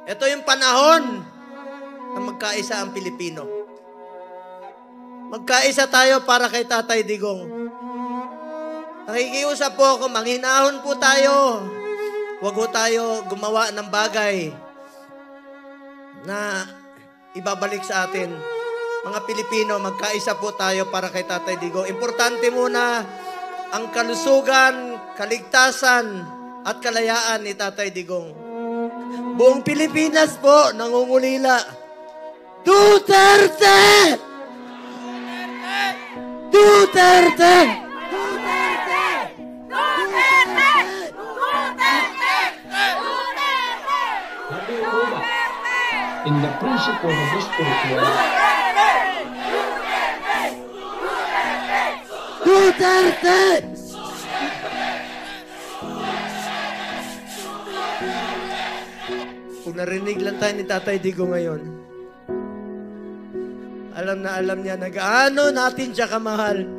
Ito yung panahon na magkaisa ang Pilipino. Magkaisa tayo para kay Tatay Digong. Nakikiusap po ako, manghinahon po tayo. Huwag po tayo gumawa ng bagay na ibabalik sa atin. Mga Pilipino, magkaisa po tayo para kay Tatay Digong. Importante muna ang kalusugan, kaligtasan, at kalayaan ni Tatay Digong. Buong Pilipinas po, nangungulila. Duterte! Duterte! Duterte! Duterte! Duterte! Duterte! In the principle of this spiritual Duterte! Kung narinig lang tayo ni Tatay Digong ngayon, alam na alam niya na gaano natin siya kamahal.